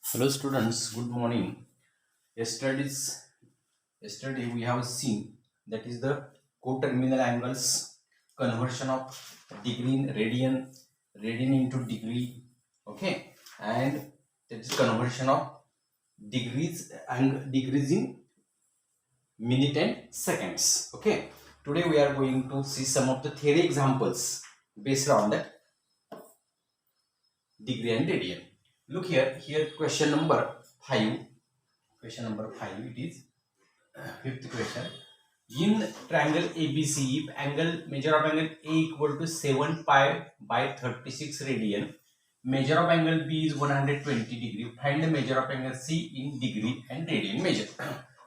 Hello students, good morning. Yesterday we have seen that is the coterminal angles, conversion of degree in radian into degree, okay, and that is conversion of degrees in minute and seconds. Okay, today we are going to see some of the theory examples based on that degree and radian. Look here question number 5. Question number 5 it is. Fifth question. In triangle ABC, if measure of angle A equal to 7 pi by 36 radian, measure of angle B is 120 degree. Find the measure of angle C in degree and radian measure.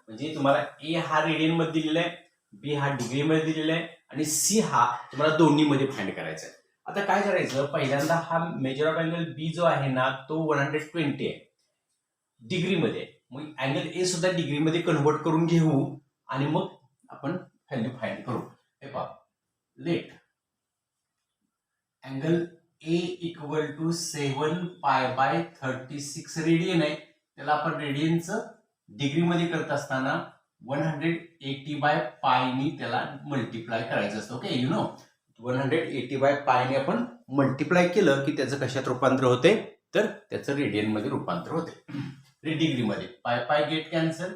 म्हणजे तुम्हाला A हा radian मध्ये दिलेला आहे, B हा degree मध्ये दिलेला आहे आणि C हा तुम्हाला दोन्ही मध्ये फाइंड करायचा आहे. आता काय करायचं, पहिल्यांदा हा मेजर ऑफ अँगल B जो आहे ना तो 120 आहे डिग्री मध्ये. मग अँगल ए सुद्धा डिग्री मध्ये कन्वर्ट करून घेऊ आणि मग आपण व्हॅल्यू फाइंड करू. हे पहा, let angle A equal to 7 pi bye 36 radian आहे. त्याला आपण रेडियनचं डिग्री मध्ये करत असताना 180 बाय पायनी त्याला मल्टिप्लाय करायचं असतं. ओके, यू नो 180 बाय पायने आपण मल्टिप्लाय केलं की त्याचं कशात रूपांतर होते, तर त्याचं रेडियन मध्ये रूपांतर होते. डिग्री मध्ये पाय पाय गेट कॅन्सल.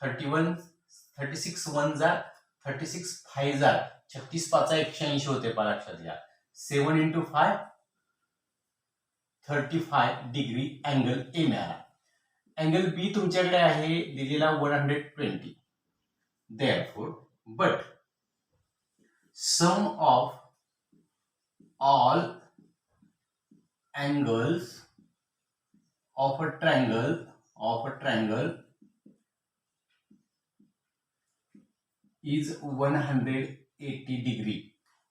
36 1 जा 36 5 जा 36 5 180 होते. पहा लक्षात घ्या. 7 into 5 35 डिग्री अँगल ए मिळाला. अँगल बी तुमच्याकडे आहे दिलेला 120. therefore but sum of all angles of a triangle is 180 degree.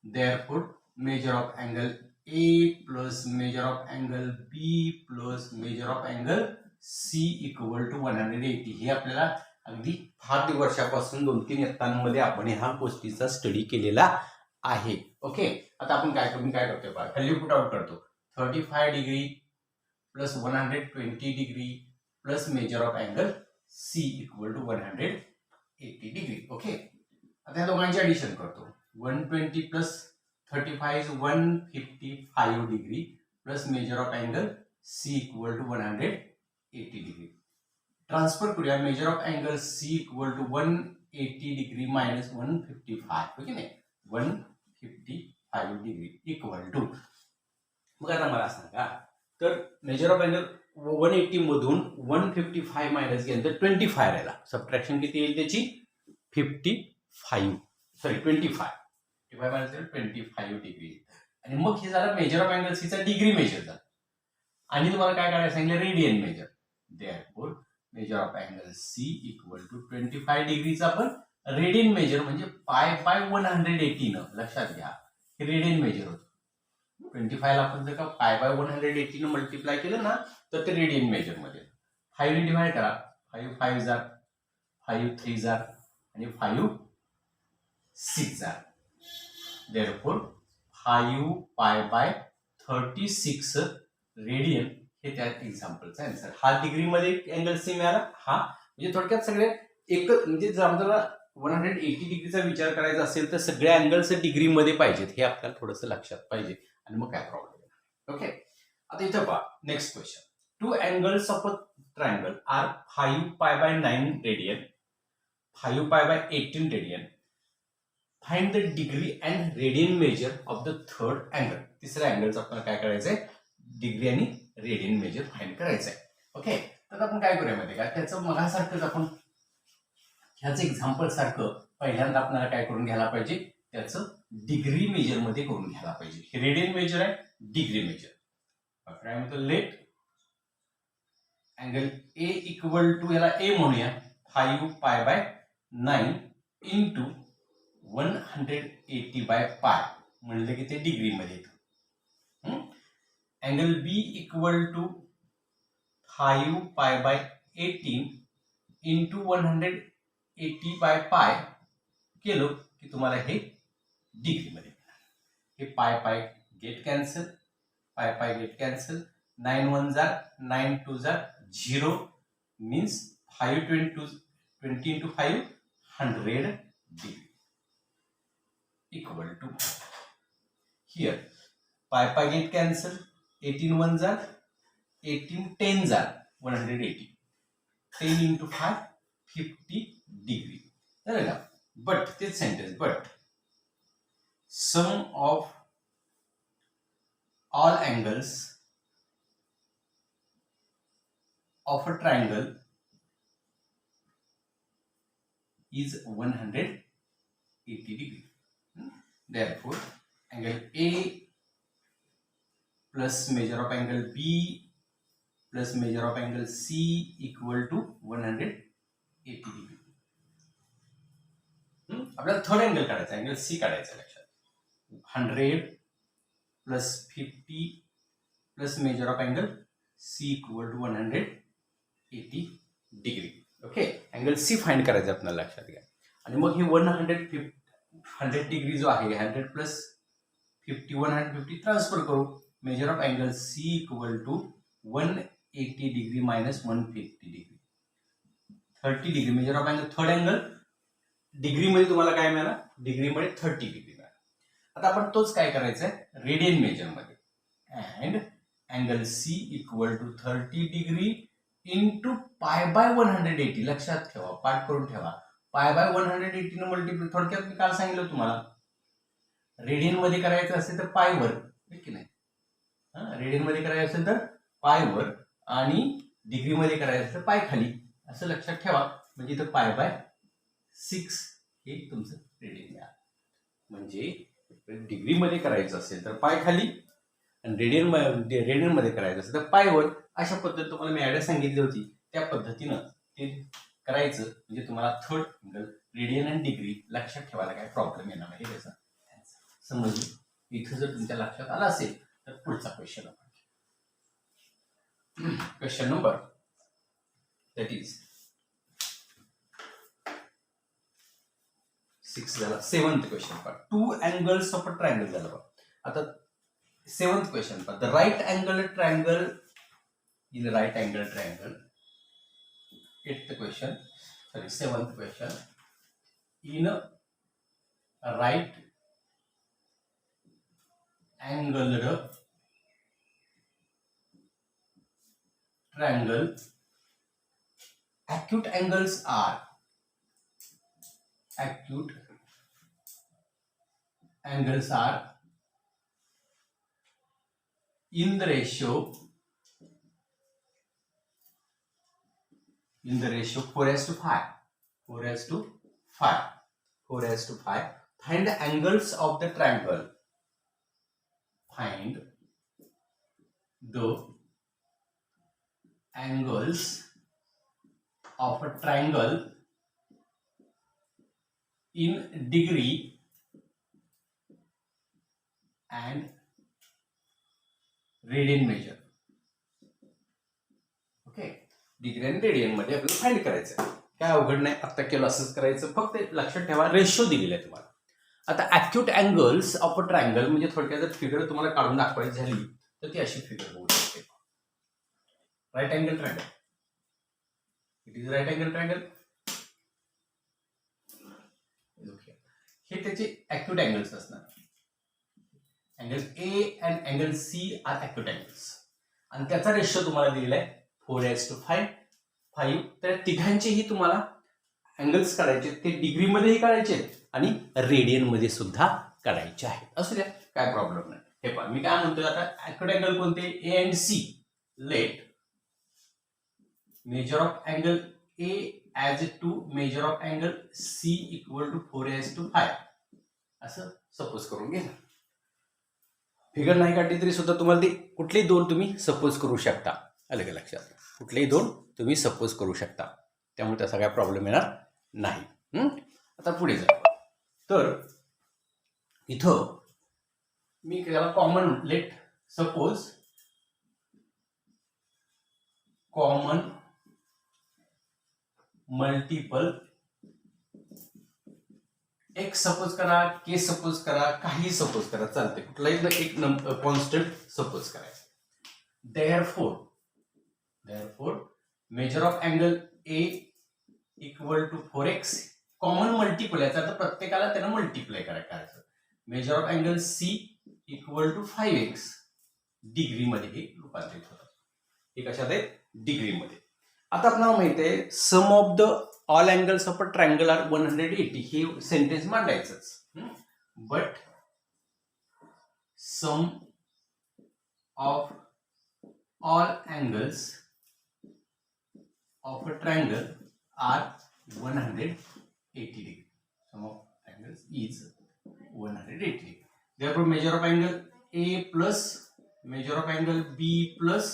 Therefore measure of angle A plus measure of angle B plus measure of angle C equal to 180. हे आपल्याला अगदी फार वर्षापासून 2-3 इयत्तांमध्ये आपण ह्या गोष्टीचा स्टडी केलेला आहे. ओके, आता आपण काय करतोय पहा, व्हॅल्यू पुट आउट करतो. 35 degree plus 120 degree plus measure of angle C equal to 180 degree. Okay, आता या दोघांची ऍडिशन करतो. 120 plus 35 is 155 degree plus measure of angle C equal to 180 degree. Transfer करूया. Measure of angle C equal to 180 degree minus 155. Okay नाही, 155 degree equal to. मग आता मला सांगा, तर मेजर ऑफ अँगल 180 मधून 155 मायनस केलं तर 25 राहिला. सबट्रॅक्शन किती येईल त्याची? 25 मायनस 25 डिग्री. आणि मग हे झालं मेजर ऑफ अँगल सीचा डिग्री मेजर झाला. आणि तुम्हाला काय करायला सांगितलं? Radian measure. Therefore measure of angle C equal to 25 डिग्रीचा आपण रेडियन मेजर म्हणजे पाय बाय 180 न. लक्षात घ्या, हे रेडियन मेजर होतं. 25 ला आपण जर का पाय बाय 180 न मल्टिप्लाय केलं ना तर ते रेडियन मेजर मध्ये. 5 ने डिवाइड करा. 5 5 जार 5 3 जार आणि 5 6 जार. देअरफॉर 5 पाय बाय 36 रेडियन हे त्या एक्झाम्पलचा आन्सर. हा डिग्री मध्ये अँगल सी मिळाला. हा म्हणजे थोडक्यात सगळे एक म्हणजे जर आपल्याला 180 डिग्रीचा विचार करायचा असेल तर सगळे अँगल्स डिग्री मध्ये पाहिजेत, हे आपल्याला थोडंसं लक्षात पाहिजे आणि मग काय प्रॉब्लेम. ओके, आता इथं पहा next question. 2 angles of a triangle are 5 pi by 9 radian, 5 pi by 18 radian. Find the degree and radian measure of the third angle. तिसऱ्या अँगलचं आपल्याला काय करायचंय? डिग्री आणि रेडियन मेजर फाइंड करायचं आहे. ओके, तर आपण काय करूया माहिती का, त्याचं मगासारखंच आपण ह्याच एक्झाम्पल सारखं पहिल्यांदा आपल्याला काय करून घ्यायला पाहिजे, त्याचं डिग्री मेजर मध्ये करून घ्यायला पाहिजे. हे रेडियन मेजर आहे, डिग्री मेजर. काय म्हणतो? Let angle A equal to, याला ए म्हणूया, 5 पाय बाय 9 इंटू 180 बाय पाय म्हणलं की ते डिग्री मध्ये येतं. Angle B equal to 5 pi by 18 into 180 bye पाय केलं की तुम्हाला हे डिग्री मध्ये. हे पाय पाय गेट कॅन्सल, पाय पाय गेट कॅन्सल. 9 1 जा 9 2 जा 0 means 20 into 5 100 degree equal to here pi get cancel 18 ones are 18 10s are 180 10 into 5 50 degree but this sentence but sum of all angles of a triangle is 180 degree. Therefore, angle A plus measure of angle B plus measure of angle C equal to 180 degree. आपल्याला third angle काढायचा angle C काढायचा लक्षात 100 plus 50 plus measure of angle C equal to 180 degree. Okay angle C find करायचं आपल्याला लक्षात घ्या. आणि मग हे 100 डिग्री जो आहे 100 प्लस 50 150 ट्रान्सफर करू. Measure of angle C equal to 180 degree minus 150 degree 30 degree. Measure of angle third angle डिग्रीमध्ये तुम्हाला काय मिळाला डिग्रीमध्ये 30 डिग्री मिळाला. आता आपण तोच काय करायचं आहे रेडियन मेजरमध्ये and angle C equal to 30 degree into pi by 180. लक्षात ठेवा पाठ करून ठेवा पाय बाय 180 न मल्टिप्लाय. थोडक्यात मी काल सांगितलं तुम्हाला रेडियन मध्ये करायचं असेल तर पायवर की नाही रेडियन मध्ये करायचं असेल तर पायवर आणि डिग्री मध्ये करायचं असेल तर पाय खाली असं लक्षात ठेवा. म्हणजे इथं पाय बाय 6 हे तुमचं रेडियन मिळालं. म्हणजे डिग्री मध्ये करायचं असेल तर पाय खाली आणि रेडियन मध्ये करायचं असेल तर पायवर. अशा पद्धतीने तुम्हाला मी आयडिया सांगितली होती त्या पद्धतीनं ते करायचं म्हणजे तुम्हाला थर्ड अँगल रेडियन आणि डिग्री लक्षात ठेवायला काय प्रॉब्लेम येणार नाही त्याचा समजलं. इथं जर तुमच्या लक्षात आला असेल तर पुढचा क्वेश्चन आपण क्वेश्चन नंबर दॅट इज 6 झाला. 7th क्वेश्चन पहा. 2 angles ऑफ अ ट्रायंगल झाला बघा. आता 7th क्वेश्चन पहा. The right angle triangle in right angle triangle. 8th question sorry 7th question in right angled triangle acute angles are in the ratio 4:5. 4:5. Find the angles of the triangle. Find the angles of a triangle in degree and radian measure. Okay degree आणि radian मध्ये आपल्याला find करायचं आहे. काय अवघड नाही आता केलं असंच करायचं. फक्त लक्षात ठेवा रेशो दिलेला आहे तुम्हाला. आता acute angles of a triangle म्हणजे थोडक्यात जर फिगर तुम्हाला काढून दाखवायची झाली तर ती अशी फिगर होऊ शकते. Right angle triangle it is right angle triangle. हे त्याचे ॲक्यूट अँगल्स असणार. Angle A and angle C are acute angles आणि त्याचा रेशो तुम्हाला दिलेला आहे 4:5. तर तिघांचेही तुम्हाला अँगल्स काढायचे ते डिग्रीमध्येही काढायचे आणि रेडियन मध्ये सुद्धा काढायचे आहेत. असू द्या काय प्रॉब्लेम नाही. हे पहा मी काय म्हणतोय आता ॲक्यूट अँगल कोणते A and C. Let measure of angle A as to measure of angle C equal to 4:5 असं सपोज करून घ्या. फिगर नाही काढली तरी सुद्धा तुम्हाला ती कुठलेही दोन तुम्ही सपोज करू शकता. अलग लक्षात कुठलेही दोन तुम्ही सपोज करू शकता. त्यामुळे त्याचा काय प्रॉब्लेम येणार नाही. आता पुढे जा. तर इथं मी त्याला common let suppose common multiple एक सपोज करा के सपोज करा काही सपोज करा चालते. कुठलाही एक कॉन्स्टंट सपोज करायचा. Therefore measure of angle A equal to 4x, common multiple, याचा अर्थ प्रत्येकाला त्यानं मल्टिप्लाय करायचं. Measure of angle C equal to 5x, डिग्रीमध्ये हे रूपांतरित होतं. हे कशात आहे? डिग्रीमध्ये. आता आपल्याला माहिती आहे sum of the all angles of a triangle are 180, हे सेंटेन्स मांडायचंच. But sum of all angles of a triangle are 180 degree. Sum of angles is 180 degree. Therefore, measure of angle A plus measure of angle B plus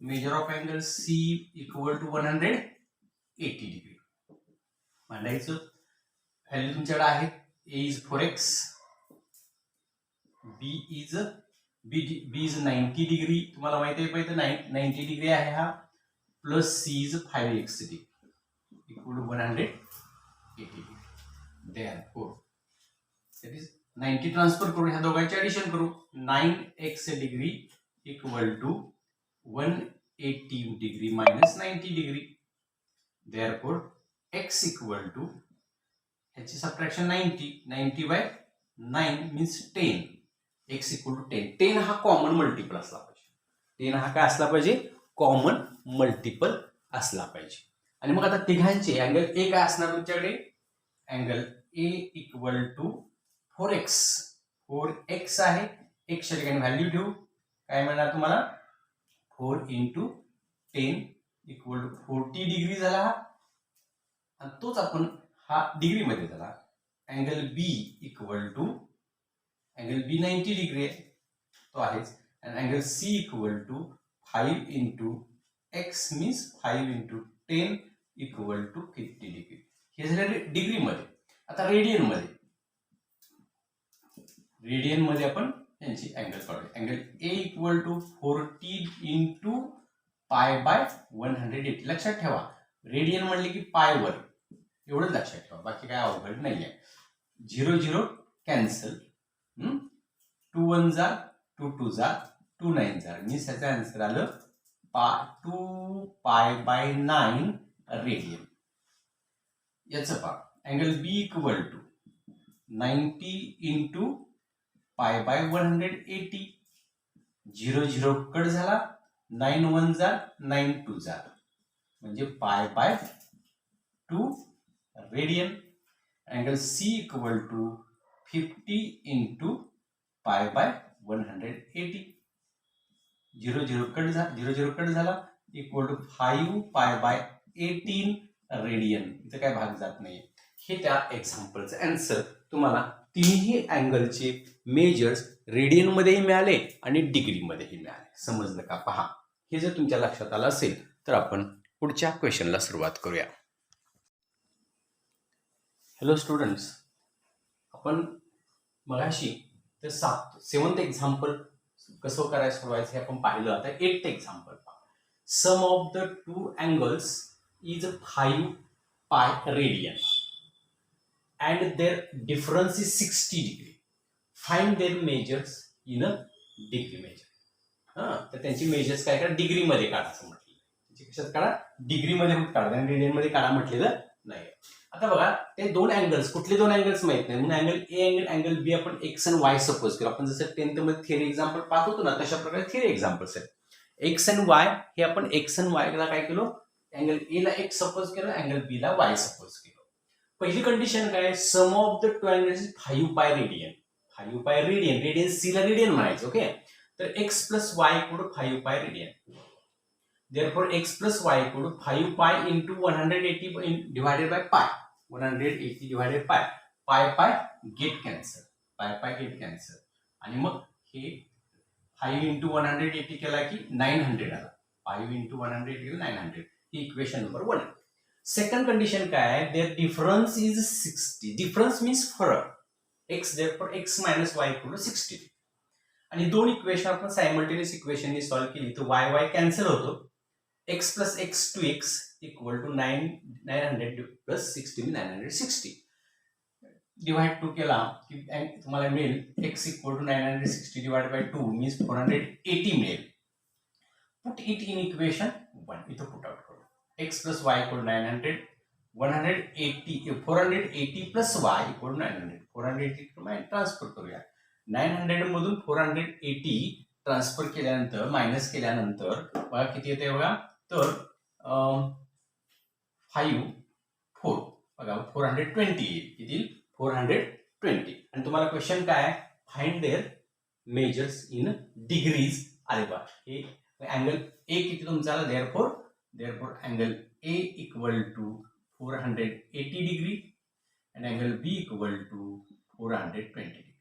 measure of angle C equal to 180 degree. मांडायचं. Value तुमच्याकडे आहे. A is 4x, B is 90 degree. तुम्हाला माहिती आहे पाहिजे 90 degree आहे हा, plus C is 5x degree equal to 180 degree. Therefore, that is 90 transfer करू, ह्या दोघांचे ऍडिशन करू. 9x degree equal to 180 degree minus 90 degree. Therefore, x equal to ह्याची subtraction 90 by 9 means 10. x equal to 10. 10 हा common multiple असला पाहिजे. 10 हा काय असला पाहिजे? कॉमन मल्टिपल असला पाहिजे. आणि मग आता तिघांचे अँगल ए काय असणार तुमच्याकडे? Angle A equal to 4x. 4x आहे, एक्सच्या ठिकाणी व्हॅल्यू ठेवू. काय मिळणार तुम्हाला? 4 इंटू 10 इक्वल टू 40 डिग्री झाला हा. आणि तोच आपण हा डिग्रीमध्ये झाला. Angle B equal to angle B 90 degree आहे, तो आहेच. आणि angle C equal to 5 into X means 5 into 10 equal to 50 degree. हे झालं डिग्रीमध्ये. आता रेडियनमध्ये आपण यांची अँगल काढूया. Angle A equal to 40 into pi by 180. लक्षात ठेवा, रेडियन म्हणले की पाय वर, एवढंच लक्षात ठेवा, बाकी काय अवघड नाही आहे. 0 0 कॅन्सल, 2 1 जा, 2 2 जा, 2 9 जा, मीन्स ह्याचं आन्सर आलं 2 पाय बाय 9 रेडियन. याचं पहा, angle B equal to 90 into pi by 180. 0 0 cut झाला, 9 1 जा, 9 2 जा, म्हणजे pi by 2 radian. Angle C equal to 50 into pi by 180. 0 0 cut झाला, equal to 5 pi by 18 radian. इथं काय भाग जात नाही. हे त्या एक्झाम्पलचं आन्सर. तुम्हाला तिन्ही अँगलचे मेजर्स रेडियनमध्येही मिळाले आणि डिग्रीमध्येही मिळाले. समजलं का? पहा, हे जर तुमच्या लक्षात आलं असेल तर आपण पुढच्या क्वेश्चनला सुरुवात करूया. हॅलो स्टुडंट्स, आपण मगाशी तर 7th एक्झाम्पल कसं करायचं सोडवायचं हे आपण पाहिलं. आता 8th एक्झाम्पल पहा. Sum of the two angles is 5 pi radian and their difference is 60 degree. Find their measures in a degree measure. तर त्यांची मेजर्स काय करा? डिग्रीमध्ये काढा असं म्हटलं. कशात काढा? डिग्रीमध्ये काढा, आणि रेडियनमध्ये काढा म्हटलेलं नाही. आता बघा, ते दोन अँगल्स, कुठले दोन अँगल्स माहित नाही, म्हणून अँगल ए अँगल बी आपण एक्स आणि वाय सपोज करू. आपण जसं 10th मध्ये थिअरी एक्झाम्पल पाहत होतो ना, तशा प्रकारे थिअरी एक्झाम्पल्स आहेत. एक्स आणि वाय हे आपण एक्स आणि वाय ला काय केलं? अँगल ए ला एक्स सपोज केलं, अँगल बी ला वाय सपोज केलं. पहिली कंडिशन काय? Sum of the two angles 5 pi radian. 5 pi radian, radian C ला रेडियन म्हणायचं. ओके, तर X plus Y equal to 5 pi radian. Therefore, x plus y equal to 5 pi into 180 divided by pi. 180 divided by pi get cancel. pi get cancel. आणि मग हे 5 into 180 केला की 900 आला. 5 into 180 केलं 900. ही इक्वेशन नंबर 1. सेकंड कंडिशन काय आहे? There difference is 60. Difference means फरक. x therefore x minus y equal to 60. आणि दोन इक्वेशन आपण सायमल्टेनियस इक्वेशननी सॉल्व्ह केली तर y कॅन्सल होतो. x plus x to x equal to 900 plus 60 960. Divide 2 केला की तुम्हाला मिळेल x equal to 960 divided by 2 means 480 मिळेल. Put it in equation 1. इथं पुट आउट करू. x plus y equal to 900, 480 plus y equal to 900. 480 transfer करूया. 900 मधून 480 transfer केल्यानंतर मायनस केल्यानंतर बघा किती येते बघा. तर 5 4 बघा 420 किती 420. आणि तुम्हाला क्वेश्चन काय find their measures in degrees. अरे बा हे अँगल ए किती तुमचा आला. therefore angle A equal to 480 degree and angle B equal to 420 degree.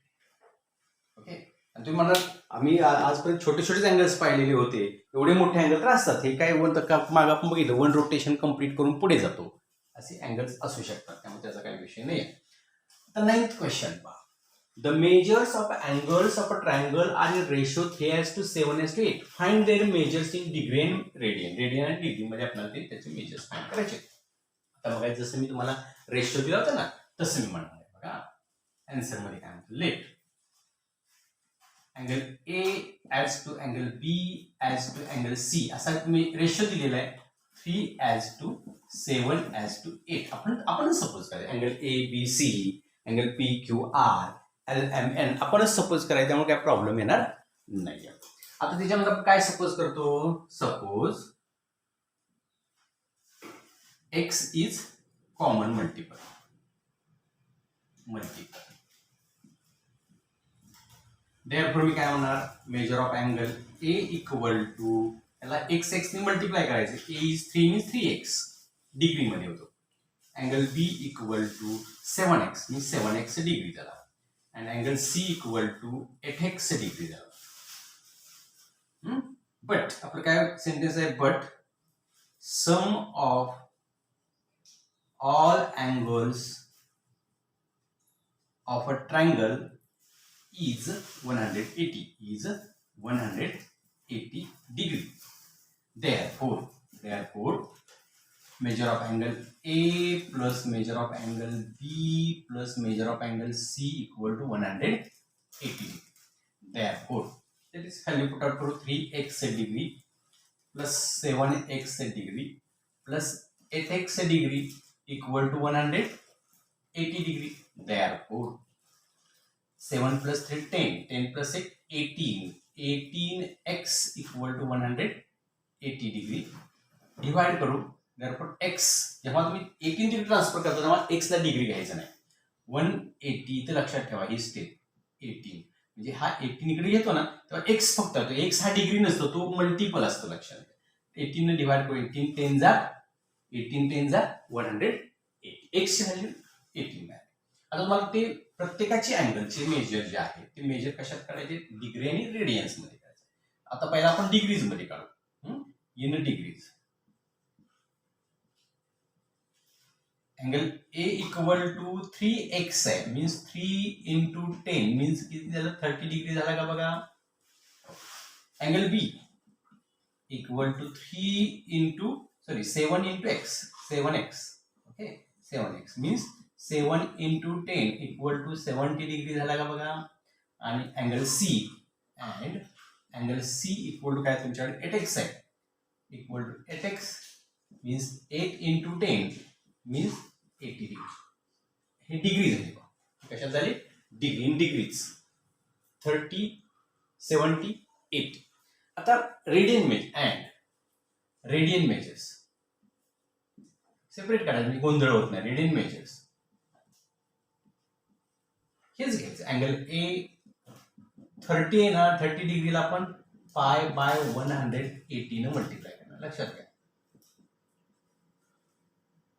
Okay. आणि तुम्ही म्हणाल आम्ही आजपर्यंत छोटे छोटेच अँगल्स पाहिलेले होते, एवढे मोठे अँगल तर असतात. हे काय बोलतं का माग आपण बघितलं 1 रोटेशन कंप्लीट करून पुढे जातो असे अँगल्स असू शकतात, त्यामुळे त्याचा काही विषय नाही आहे. तर 9th क्वेश्चन पहा. The measures of angles of a triangle are in ratio 3:7:8. Find their measures in degree and radian. Radian आणि degree मध्ये आपल्याला त्याचे मेजर्स फाइंड करायचे. आता बघा जसं मी तुम्हाला रेशो दिला होता ना तसं मी म्हणणार आहे. बघा आन्सर मध्ये काय म्हणतो. Let angle A as to angle B as to angle C असा मी रेशो दिलेला आहे. 3:7:8. आपण सपोज करायचं angle ABC, angle PQR, LMN आपणच सपोज करायचं, त्यामुळे काय प्रॉब्लेम येणार नाही. आता त्याच्यामध्ये आपण काय सपोज करतो. Suppose x is common multiple. Therefore मी काय म्हणणार measure of angle A equal to याला x ने मल्टिप्लाय करायचं. A is 3 means 3x degree मध्ये होतो. Angle B equal to 7x means 7x degree झाला. and angle C equal to 8x degree झाला. but आपलं काय सेंटेन्स आहे. but sum of all angles of a triangle is 180 degree. Therefore measure of angle A plus measure of angle B plus measure of angle C equal to 180 degree. Therefore, that is value put out for 3x degree plus 7x degree plus 8x degree equal to 180 degree. Therefore, 7 plus 3 10, 10 plus 8 18, 18x equal to 180 degree. Divide करू. Therefore x जेव्हा तुम्ही 18 degree transfer करता तेव्हा x ला degree घ्यायचं नाही. 180 तर लक्षात ठेवा ही स्टेप 18 म्हणजे हा 18 इकडे येतो ना तेव्हा x फक्त येतो. x हा डिग्री नसतो, तो मल्टिपल असतो. लक्षात 18 ने डिवाइड करू. 18 10 जा 180. x ची व्हॅल्यू 18 आहे. आता तुम्हाला ते प्रत्येकाची अँगलचे मेजर जे आहे ते मेजर कशात काढायचे. डिग्री आणि रेडियन्स मध्ये काढायचे. आता पहिला आपण डिग्रीज मध्ये काढू. In degrees angle A equal to 3x आहे मीन्स 3 into 10 मीन्स किती झालं 30 डिग्री झाला का बघा. Angle B equal to 7 into x 7x. Okay 7x means 7 into 10 equal to 70 degree झाला का बघा. आणि अँगल C इक्वल टू काय तुमच्याकडे 8x आहे equal to 8x means 8 into 10 means 80 degree. हे डिग्री झाली. कशात झाली डिग्री इन डिग्रीज 30 70 80. आता रेडियन मेजर्स सेपरेट काढायचं म्हणजे गोंधळ होत नाही. रेडियन मेजर्स हेच घ्यायचं. अँगल A 30 आहे ना 30 डिग्रीला आपण पाय बाय 180 ने मल्टिप्लाय करणार. लक्षात घ्या.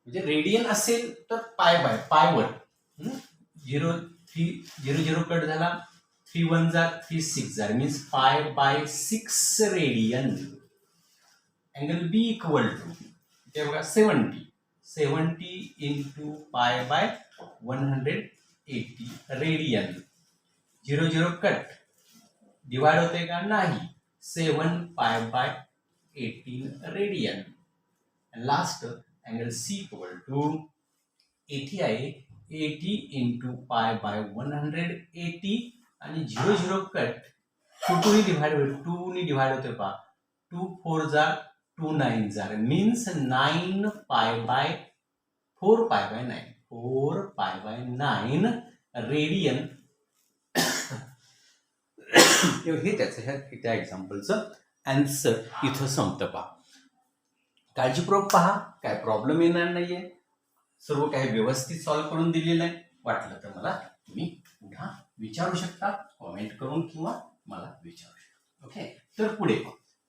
म्हणजे रेडियन असेल तर पायवर 0 कट झाला 3 1 जा 3 6 जा means pi by 6 radian. Angle B equal to ते बघा 70 into pi by 180 radian. 0 cut divide होते का नाही. 7 pi by 18 radian. Last angle C equal to 80 आहे 80 इंटू पाय बाय 180 आणि 0 कट 2 ने डिवाइड होईल. 2 ने डिवाइड होते पहा 2 4 जा 2 9s are means 9 pi by 4 pi by 9. 4 pi by 9 radian. हे त्याचं त्या एक्झाम्पलचं आन्सर इथं संपतं. पहा, काळजीपूर्वक पहा, काय प्रॉब्लेम येणार नाहीये, सर्व काही व्यवस्थित सॉल्व्ह करून दिलेलं आहे. वाटलं तर मला तुम्ही पुन्हा विचारू शकता कॉमेंट करून किंवा मला विचारू शकता. ओके, तर पुढे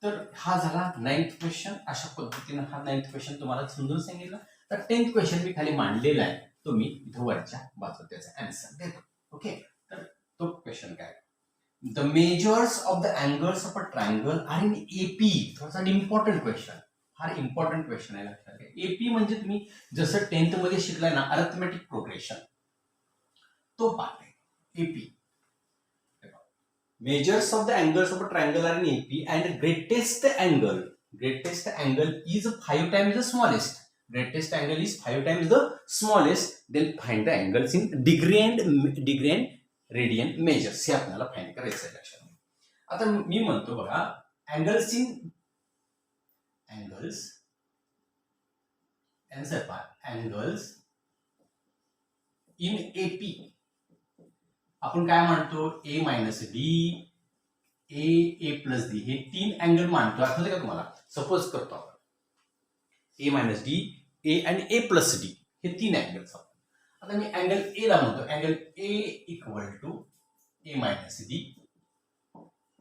तर हा झाला 9th क्वेश्चन. अशा पद्धतीनं हा 9th क्वेश्चन तुम्हाला समजून सांगितलं. तर 10th क्वेश्चन मी खाली मांडलेला आहे, तो मी इथं वरच्या बाजूला त्याचा आन्सर देतो. ओके, तर तो क्वेश्चन काय, the measures of the angles of a triangle are in AP. थोडासा इम्पॉर्टंट क्वेश्चन, फार इम्पॉर्टंट क्वेश्चन आहे, लक्षात घ्या. एपी म्हणजे तुम्ही जसं 10th मध्ये शिकलाय ना अरिथमेटिक प्रोग्रेशन, तो पार्ट आहे AP. Measures of the angles of a triangle are in AP and greatest angle is 5 times the smallest. Greatest angle is 5 times the smallest. Then find the angles in degree and radian measures. हे आपल्याला find करायचं आहे, लक्षात घ्या. आता मी म्हणतो बघा, angles in AP आपण काय मानतो, ए मायनस डी, ए प्लस डी, हे 3 अँगल मानतो. आठवतं का तुम्हाला? सपोज करतो आपण ए मायनस डी, ए आणि ए प्लस डी, हे 3 अँगल्स. आता मी अँगल ए ला म्हणतो, angle A equal to A minus D,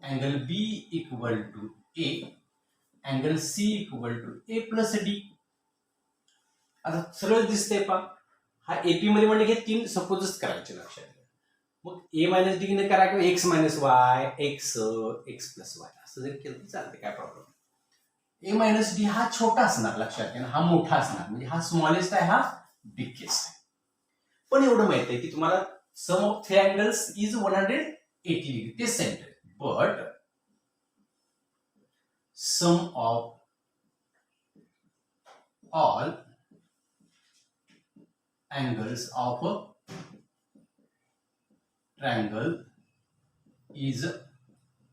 angle B equal to A, angle C equal to A plus D. आता सरळ दिसतंय पा, हा एपी मध्ये म्हणजे हे 3 सपोजच करायचे, लक्षात घ्या. मग ए मायनस डी ने करा किंवा x minus Y, x plus Y असं जर केलं तर चालते, काय प्रॉब्लेम. ए मायनस डी हा छोटा असणार, लक्षात घ्या, हा मोठा असणार, म्हणजे हा स्मॉलेस्ट आहे, हा बिगेस्ट आहे. पण एवढं माहित आहे की तुम्हाला sum of 3 angles is 180 degree, ते centre. But sum of all angles of a triangle is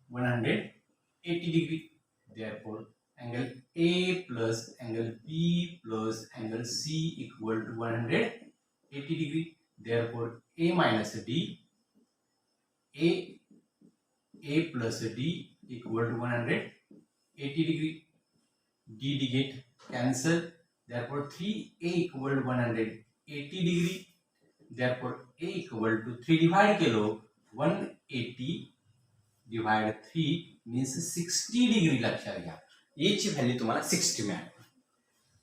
180 degree. Therefore, angle A plus angle B plus angle C equal to 180 degree. Therefore, A minus D, A plus D equal to 180 degree. D get cancel. Therefore, 3A equal to 180 degree. Therefore, A equal to 3 divide केलो, 180 divide 3 means 60 degree. लक्षात घ्या, A ची value तुम्हाला 60 मिळाली.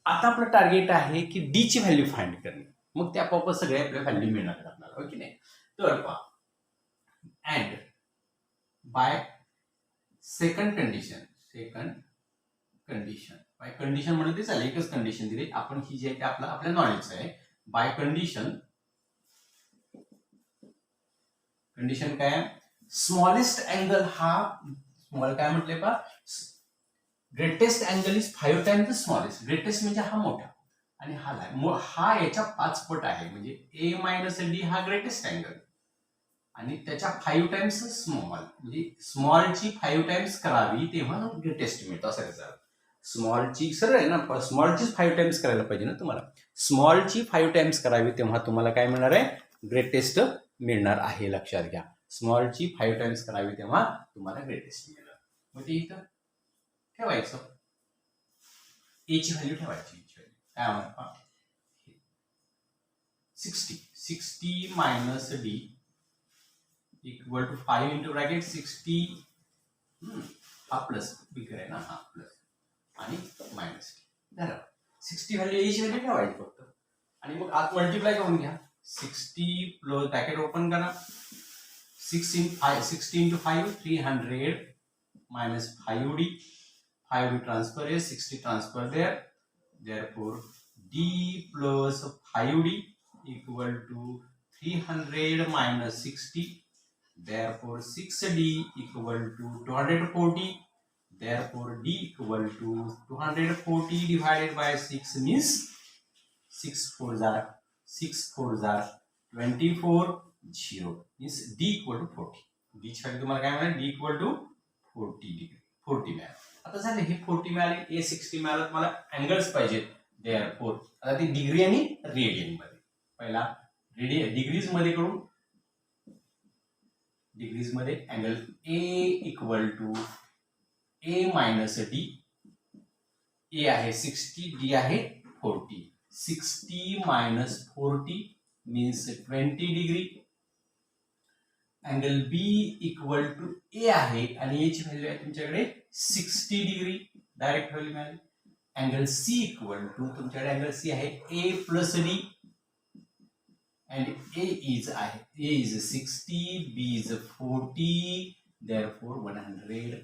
आता आपलं target आहे की D ची व्हॅल्यू फाइंड करणे. मग त्या आपोआप सगळे आपल्या व्हॅल्यू मिळणार आपल्याला, हो की नाही. तर पहा, and by second condition by condition म्हणून ते चालेल, एकच कंडिशन दिली आपण, ही जी आहे आपल्या नॉलेजचं आहे. बाय कंडिशन काय, स्मॉलेस्ट अँगल हा स्मॉल काय म्हटले पा, greatest angle is 5 times the smallest. Greatest म्हणजे हा मोठा आणि हा याच्या 5 पट आहे, म्हणजे ए मायनस डी हा ग्रेटेस्ट अँगल आणि त्याच्या 5 टाइम्स स्मॉल, म्हणजे स्मॉलची 5 टाइम्स करावी तेव्हा ग्रेटेस्ट मिळतो, असं त्याचा. स्मॉलची सरळ आहे ना, स्मॉलची 5 टाइम्स करायला पाहिजे ना तुम्हाला. स्मॉलची 5 टाइम्स करावी तेव्हा तुम्हाला काय मिळणार आहे, ग्रेटेस्ट मिळणार आहे, लक्षात घ्या. स्मॉलची 5 टाइम्स करावी तेव्हा तुम्हाला ग्रेटेस्ट मिळणार. मग ते इथं ठेवायचं, ए ची व्हॅल्यू ठेवायची. काय म्हणा, 60 minus D equal to 5 into bracket 60, हा प्लस बिगर आहे ना, हा प्लस आणि मायनस झालं. 60 व्हॅल्यू एची व्हॅल्यू ठेवायची फक्त, आणि मग आत मल्टिप्लाय करून घ्या. 60 प्लस ब्रॅकेट ओपन करा, 60 into 5 300 minus 5d, 5d transfer आहे, 60 transfer there. Therefore, d plus 5d equal to 300 minus 60. Therefore, 6d equal to 240. Therefore, d equal to 240 divided by 6 means 6 4s are 24, 0 means d equal to 40. d ची value तुम्हाला काय मिळेल, d equal to 40 degree, 40 मिळेल. आता झाले हे 40 मिळाले, हे 60 मिळालं, मला अँगल्स पाहिजेत. देअरफोर आता ते डिग्री आणि रेडियन मध्ये, पहिला डिग्रीज मध्ये करू. डिग्रीज मध्ये angle A equal to A minus D. A आहे 60, डी आहे 40. 60 minus 40 means 20 degree. Angle B equal to A आहे आणि ए ची व्हॅल्यू आहे तुमच्याकडे 60 डिग्री, डायरेक्ट व्हॅल्यू मिळाली. अँगल सी इक्वल टू तुमच्याकडे अँगल सी आहे A plus D and A is 60, B is 40, therefore 100.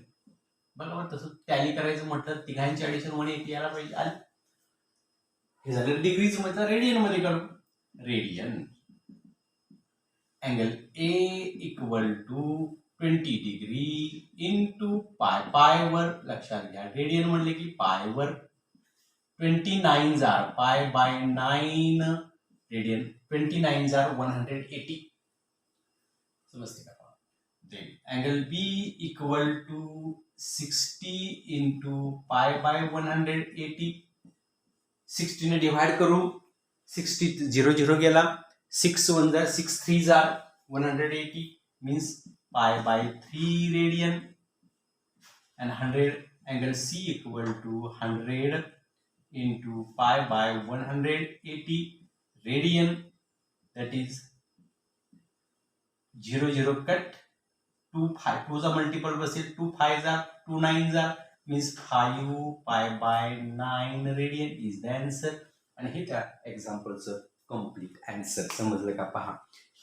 बरोबर. तसं टॅली करायचं म्हटलं तिघांची ऍडिशन 180 यायला पाहिजे. हे झालं डिग्रीज मध्ये. रेडियन मध्ये करू. Radian angle A equal to 20 degree into pi. Pi वर लक्षात घ्या, रेडियन म्हणले की पाय वर 29 जार पाय बाय 9 रेडियन. 29 जार 180. समजते का? Then angle B equal to 60 into pi by 180. 60 ने डिवाइड करू. 60 0 0 गेला. 6 1 जार 6 3 जार 180 means pi bye 3 radian. and 100 angle C equal to 100 into pi by 180 radian. That is 0 0 cut. 2 5 2 चा मल्टिपल बसेल. 2 5 are 2 9 are means 5 pi by 9 radian is the answer. आणि हे त्या एक्झाम्पलचं complete answer. समजलं का? पहा,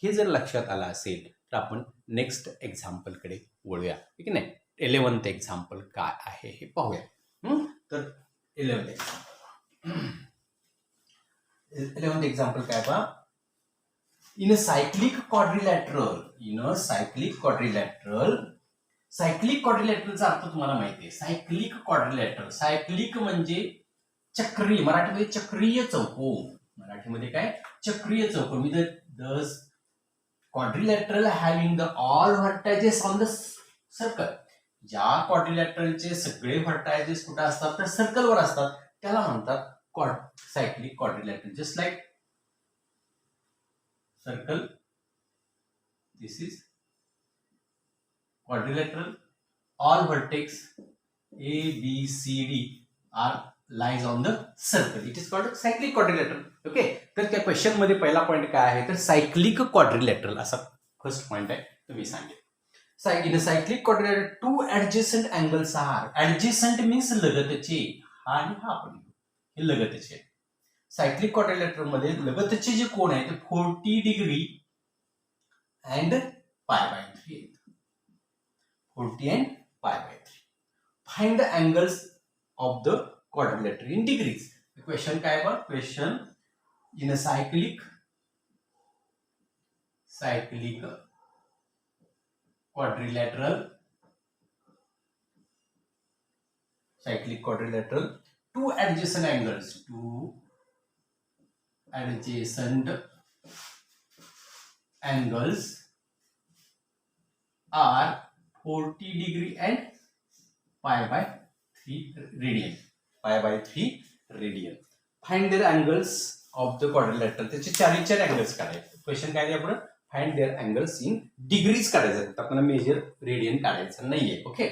हे जर लक्षात आलं असेल तर आपण नेक्स्ट एक्झाम्पल कडे वळूया. ठीक आहे. 11th एक्झाम्पल काय आहे हे पाहूया. तर 11th एक्झाम्पल काय पहा. In a cyclic quadrilateral. Cyclic क्वाड्रिलॅटरलचा अर्थ तुम्हाला माहिती आहे. सायक्लिक क्वाड्रिलॅटरल, सायक्लिक म्हणजे चक्रीय, मराठीमध्ये चक्रीय चौकोन. मराठीमध्ये काय? चक्रीय चौकोन. With the quadrilateral having the all vertices on the circle. ज्या क्वाड्रिलॅटरलचे सगळे व्हर्टायजेस कुठे असतात तर सर्कलवर असतात, त्याला म्हणतात cyclic quadrilateral. Just like circle, this is quadrilateral. All vertex A, B, C, D are lies on the circle. It is called cyclic quadrilateral. Okay. तर त्या क्वेश्चन मध्ये पहिला पॉइंट काय आहे तर सायक्लिक क्वाड्रिलॅटरल असा फर्स्ट पॉइंट आहे. तुम्ही सांगेल in a cyclic quadrilateral two adjacent angles are. Adjacent means लगतचे. हा आणि हा पण हे लगतचे. सायक्लिक क्वाड्रिलॅटरल मध्ये लगतचे जे कोण आहे ते 40 degree and pi by 3. 40 and pi by 3. Find the angles of the quadrilateral in degrees. Question काय बघ. Question in a cyclic quadrilateral two adjacent angles are 40 degree and pi by 3 radian. Find their angles of the quadrilateral. त्याचे चार angles काढायचे. Question काय आहे आपण? Find their angles in degrees काढायचं. आपल्याला मेजर रेडियन काढायचं नाहीये. ओके.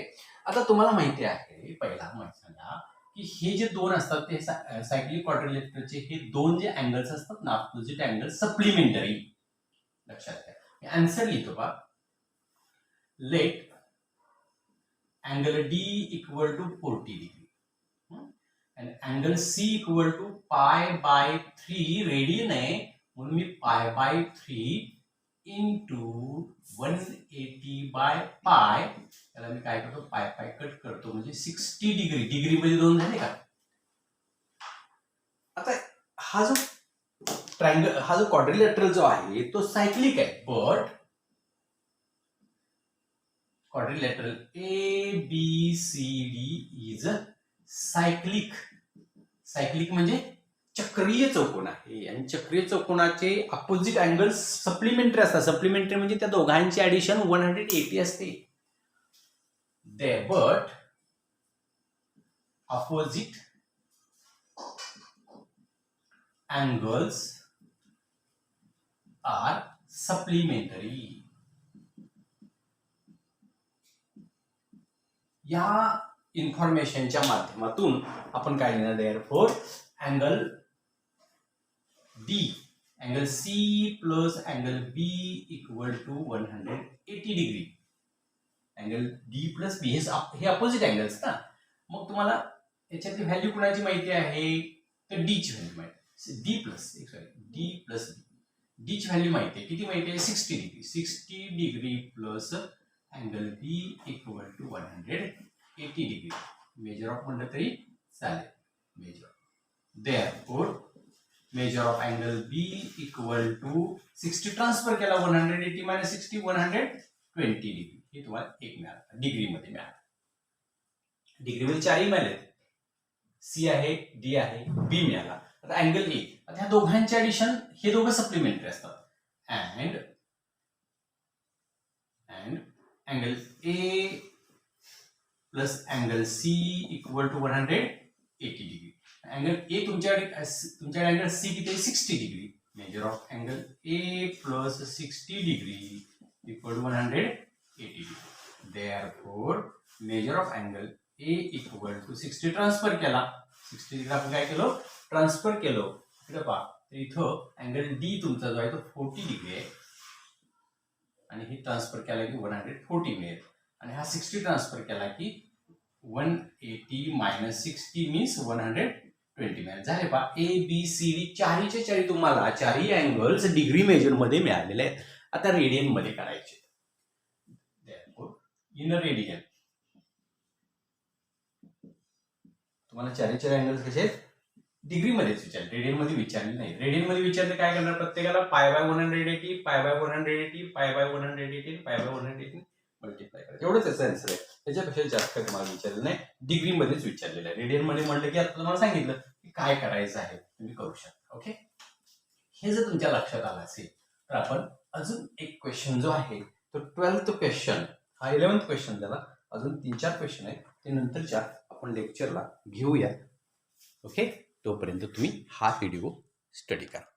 आता तुम्हाला माहिती आहे, पहिला माहिती सांगा की हे जे दोन असतात ते सायक्लिक क्वाड्रिलॅटरलचे हे दोन जे अँगल्स असतात ना, अपोजिट अँगल सप्लिमेंटरी. लक्षात घ्या. आन्सर लिहितो पहा. Let angle D equal to 40 degree and angle C equal to pi by 3 radian आहे म्हणून मी pi by 3 into 180 by pi. त्याला मी काय करतो? पाय कट करतो म्हणजे 60 डिग्री. डिग्री मध्ये दोन झाले का? आता हा जो ट्रायंगल, हा जो क्वाड्रिलॅटरल जो आहे तो सायक्लिक आहे. But quadrilateral ABCD is cyclic. Cyclic म्हणजे चक्रीय चौकोन आहे आणि चक्रीय चौकोनाचे अपोजिट अँगल्स सप्लिमेंटरी असतात. सप्लिमेंटरी म्हणजे त्या दोघांची ऍडिशन 180 असते. But opposite angles are supplementary. या इन्फॉर्मेशनच्या माध्यमातून आपण काय लिहिणार, therefore angle D, angle C plus angle B equal to 180 degree. Angle D plus B हे अपोजिट अँगल्स ना. मग तुम्हाला याच्यातली व्हॅल्यू कुणाची माहिती आहे, तर डी ची व्हॅल्यू माहिती आहे. डी प्लस बी, डी ची व्हॅल्यू माहिती आहे. किती माहिती आहे, 60 degree. 60 degree plus angle B equal to 180 degree. Measure of म्हणलं तरी चालेल. Measure therefore measure of angle B equal to 60 transfer केला, 180 मायनस 60 120 डिग्री. हे तुम्हाला एक मिळालं, डिग्रीमध्ये मिळालं. डिग्रीमध्ये चारही मिळाले, सी आहे, डी आहे, बी मिळाला. आता अँगल ए, आता ह्या दोघांचे ऍडिशन, हे दोघं सप्लिमेंटरी असतात. And angle A plus angle C equal to 180 degree. Angle A तुमच्याकडे अँगल सी किती, 60 degree. Measure of angle A plus 60 degree equal to 180 degree. Therefore measure of angle A equal to 60 transfer केला, 60 degree आपण काय केलं, transfer केलो. इकडे पहा, तर इथं अँगल डी तुमचा जो आहे तो 40 डिग्री आहे, आणि हे ट्रान्सफर केला की 140 मिळेल. आणि हा 60 ट्रान्सफर केला की 180 मायनस 60 मीन्स 120 मिळेल. झाले पहा, ए बी सी डी चारीचे चारी तुम्हाला चारही अँगल्स डिग्री मेजर मध्ये मिळालेले आहेत. आता रेडियन मध्ये करायचे. इन रेडियन तुम्हाला चारी चार अँगल्स कसे आहेत, डिग्री मध्येच विचारले, रेडियन मध्ये विचारले नाही. रेडियन मध्ये विचारले काय करणार, प्रत्येकाला पाय बाय 180, पाय बाय 180, पाय बाय 180, पाय बाय 180 मल्टिप्लाय करायचं. एवढंच याचा आन्सर आहे. त्याच्यापेक्षा जास्त काय तुम्हाला विचारलं नाही, डिग्री मध्येच विचारलेलं आहे. रेडियन मध्ये म्हटलं की आता तुम्हाला सांगितलं की काय करायचं आहे, तुम्ही करू शकता. ओके, हे जर तुमच्या लक्षात आलं असेल तर आपण अजून एक क्वेश्चन जो आहे तो 12th क्वेश्चन, हा 11th क्वेश्चन झाला. अजून 3-4 क्वेश्चन आहेत, ते नंतरच्या आपण लेक्चरला घेऊया. ओके, तोपर्यंत तुम्ही हा व्हिडिओ स्टडी करा.